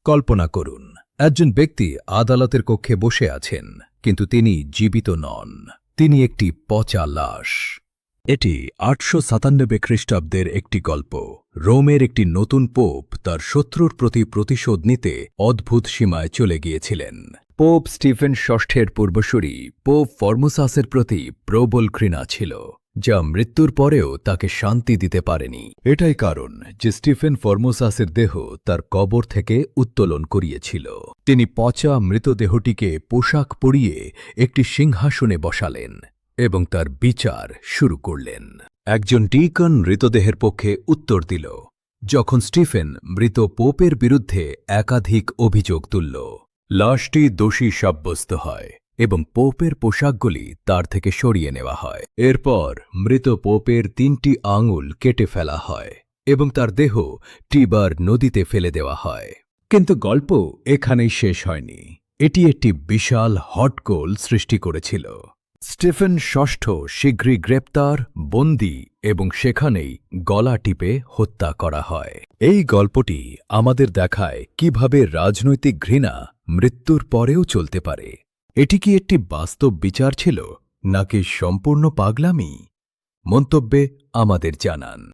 কল্পনা করুন, একজন ব্যক্তি আদালতের কক্ষে বসে আছেন, কিন্তু তিনি জীবিত নন। তিনি একটি পচা লাশ। এটি ৮৯৭ খ্রিস্টাব্দের একটি গল্প। রোমের একটি নতুন পোপ তার শত্রুর প্রতি প্রতিশোধ নিতে অদ্ভুত সীমায় চলে গিয়েছিলেন। পোপ স্টিফেন ষষ্ঠের পূর্বসূরি পোপ ফর্মোসাসের প্রতি প্রবল ঘৃণা ছিল, যা মৃত্যুর পরেও তাকে শান্তি দিতে পারেনি। এটাই কারণ যে স্টিফেন ফর্মোসাসের দেহ তার কবর থেকে উত্তোলন করিয়েছিল। তিনি পচা মৃতদেহটিকে পোশাক পরিয়ে একটি সিংহাসনে বসালেন এবং তার বিচার শুরু করলেন। একজন ডিকন মৃতদেহের পক্ষে উত্তর দিল, যখন স্টিফেন মৃত পোপের বিরুদ্ধে একাধিক অভিযোগ তুলল। লাশটি দোষী সাব্যস্ত হয় এবং পোপের পোশাকগুলি তার থেকে সরিয়ে নেওয়া হয়। এরপর মৃত পোপের ৩টি আঙুল কেটে ফেলা হয় এবং তার দেহ টিবার নদীতে ফেলে দেওয়া হয়। কিন্তু গল্প এখানেই শেষ হয়নি। এটি একটি বিশাল হটগোল সৃষ্টি করেছিল। স্টিফেন ষষ্ঠ শীঘ্রই গ্রেপ্তার, বন্দী এবং সেখানেই গলা টিপে হত্যা করা হয়। এই গল্পটি আমাদের দেখায় কিভাবে রাজনৈতিক ঘৃণা মৃত্যুর পরেও চলতে পারে। এটি কি একটি বাস্তব বিচার ছিল, নাকি সম্পূর্ণ পাগলামি? মন্তব্যে আমাদের জানান।